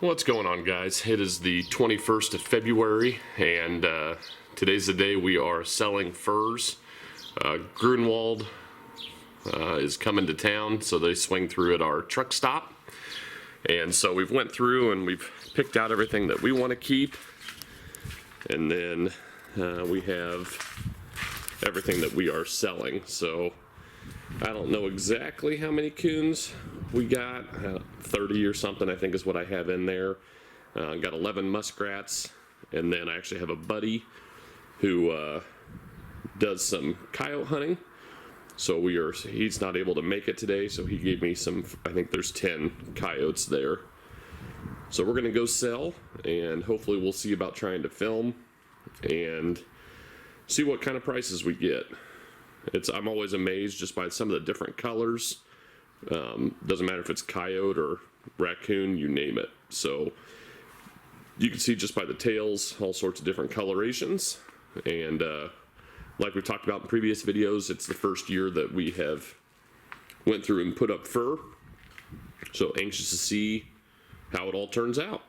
What's going on, guys? It is the 21st of February, and today's the day we are selling furs. Groenewold is coming to town, so they swing through at our truck stop. And so we've went through and we've picked out everything that we want to keep. And then we have everything that we are selling. So I don't know exactly how many coons we got, 30 or something I think is what I have in there. Got 11 muskrats, and then I actually have a buddy who does some coyote hunting. So he's not able to make it today, so he gave me some, I think there's 10 coyotes there. So we're gonna go sell, and hopefully we'll see about trying to film and see what kind of prices we get. I'm always amazed just by some of the different colors. Doesn't matter if it's coyote or raccoon, you name it. So you can see just by the tails all sorts of different colorations. And like we talked about in previous videos, it's the first year that we have went through and put up fur. So anxious to see how it all turns out.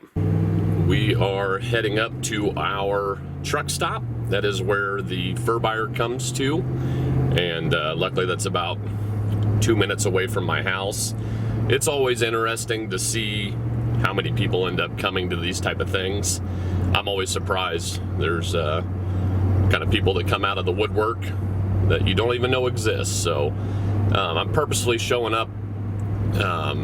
We are heading up to our truck stop. That is where the fur buyer comes to. And luckily that's about 2 minutes away from my house. It's always interesting to see how many people end up coming to these type of things. I'm always surprised. There's kind of people that come out of the woodwork that you don't even know exist. So I'm purposely showing up a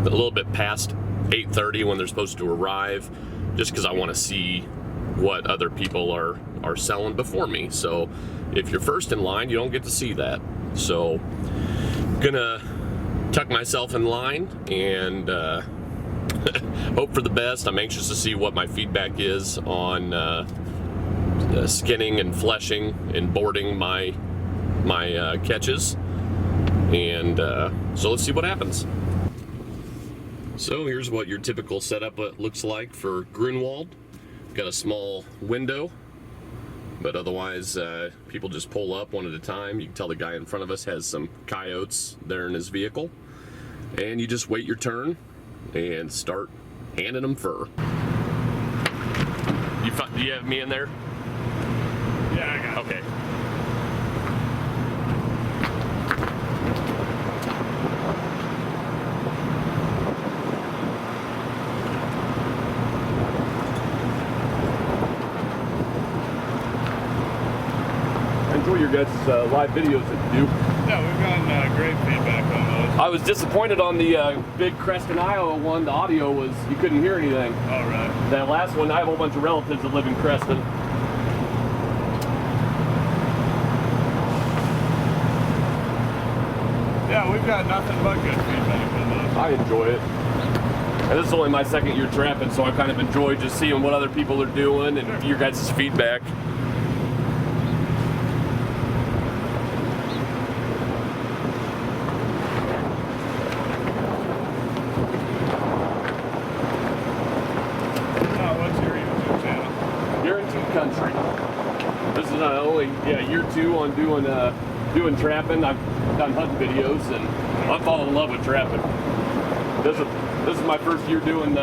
little bit past 8:30 when they're supposed to arrive, just because I want to see what other people are selling before me. So if you're first in line, you don't get to see that. So gonna tuck myself in line and hope for the best. I'm anxious to see what my feedback is on skinning and fleshing and boarding my catches, and so let's see what happens. So here's what your typical setup looks like for Groenewold. Got a small window, but otherwise people just pull up one at a time. You can tell the guy in front of us has some coyotes there in his vehicle, and you just wait your turn and start handing them fur. Do you have me in there? Yeah, I got it. Okay. Enjoy your guys' live videos that you do. Yeah, we've gotten great feedback on those. I was disappointed on the big Creston, Iowa one. The audio was, you couldn't hear anything. Oh, right. That last one, I have a whole bunch of relatives that live in Creston. Yeah, we've got nothing but good feedback on those. I enjoy it. And this is only my second year trapping, so I kind of enjoy just seeing what other people are doing and your guys' feedback. Country. This is not only year 2 on doing trapping. I've done hunting videos, and I'm falling in love with trapping. This is my first year doing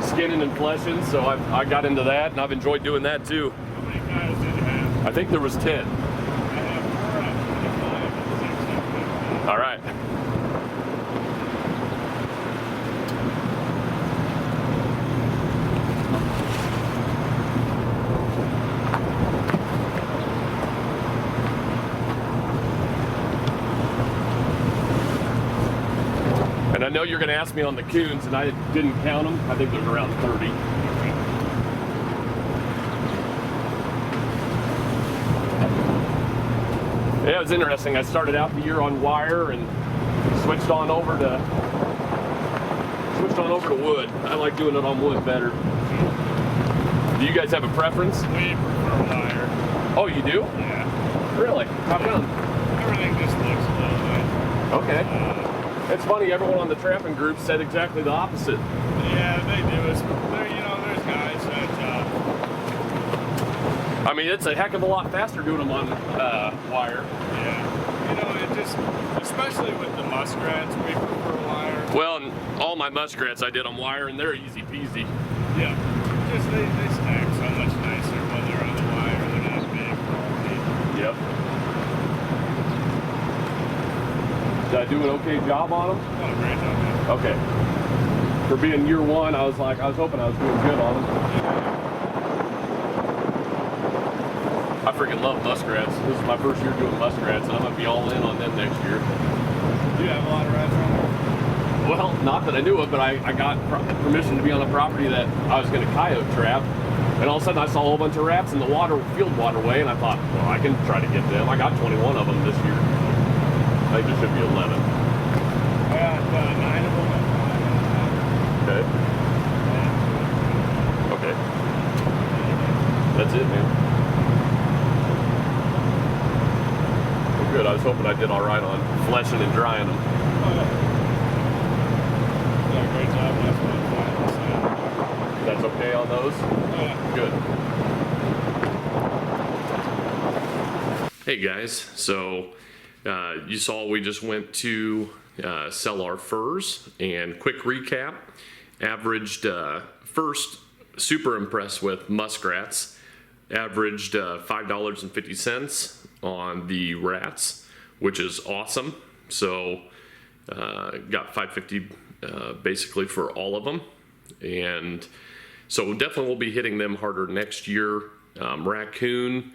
skinning and fleshing, so I got into that, and I've enjoyed doing that too. How many coyotes did you have? I think there was 10. I have 4 out of 25. All right. And I know you're going to ask me on the coons, and I didn't count them. I think there's around 30. Yeah, it was interesting. I started out the year on wire and switched on over to wood. I like doing it on wood better. Do you guys have a preference? We prefer wire. Oh, you do? Yeah. Really? How come? Everything just looks a little bit. Okay. It's funny, everyone on the trapping group said exactly the opposite. Yeah, they do. There's guys that... I mean, it's a heck of a lot faster doing them on wire. Yeah. It just, especially with the muskrats, we prefer wire. Well, and all my muskrats I did on wire, and they're easy peasy. Yeah. Just they stack so much nicer when they're on the wire. They're not big. Yep. Did I do an okay job on them? Oh, great job, man. Okay. For being year one, I was hoping I was doing good on them. I freaking love muskrats. This is my first year doing muskrats, and I'm gonna be all in on them next year. Do you have a lot of rats on there? Well, not that I knew of, but I got permission to be on a property that I was gonna coyote trap, and all of a sudden I saw a whole bunch of rats in the field waterway, and I thought, well, I can try to get them. I got 21 of them this year. I think there should be 11. I got 9 of them. Okay. Okay. That's it, man. Well, good. I was hoping I did all right on fleshing and drying them. Oh, yeah. Yeah, great job. That's what That's okay on those? yeah. Good. Hey guys, so you saw we just went to sell our furs, and quick recap, averaged first, super impressed with muskrats, averaged $5.50 on the rats, which is awesome. So got $5.50 basically for all of them, and so definitely we'll be hitting them harder next year. Raccoon,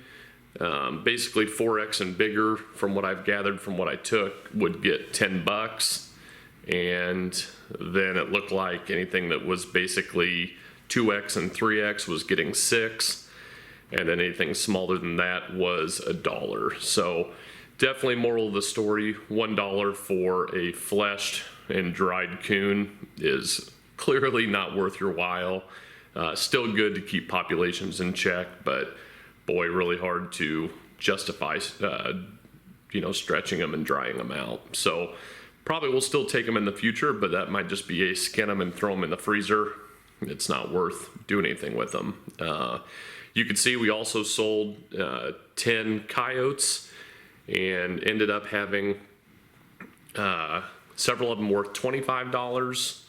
basically 4X and bigger, from what I've gathered from what I took, would get $10, and then it looked like anything that was basically 2X and 3X was getting $6, and then anything smaller than that was $1. So definitely moral of the story, $1 for a fleshed and dried coon is clearly not worth your while. Still good to keep populations in check, but boy, really hard to justify, stretching them and drying them out. So probably we'll still take them in the future, but that might just be a skin them and throw them in the freezer. It's not worth doing anything with them. You can see we also sold 10 coyotes and ended up having several of them worth $25.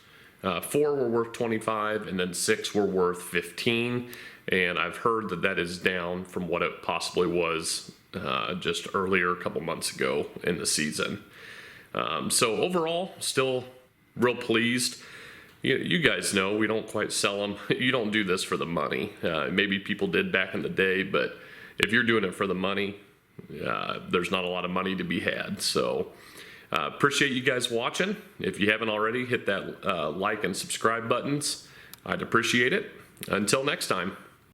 4 were worth $25, and then 6 were worth $15. And I've heard that is down from what it possibly was just earlier, a couple months ago in the season. So overall, still real pleased. You guys know we don't quite sell them. You don't do this for the money. Maybe people did back in the day, but if you're doing it for the money, there's not a lot of money to be had. So appreciate you guys watching. If you haven't already, hit that like and subscribe buttons. I'd appreciate it. Until next time.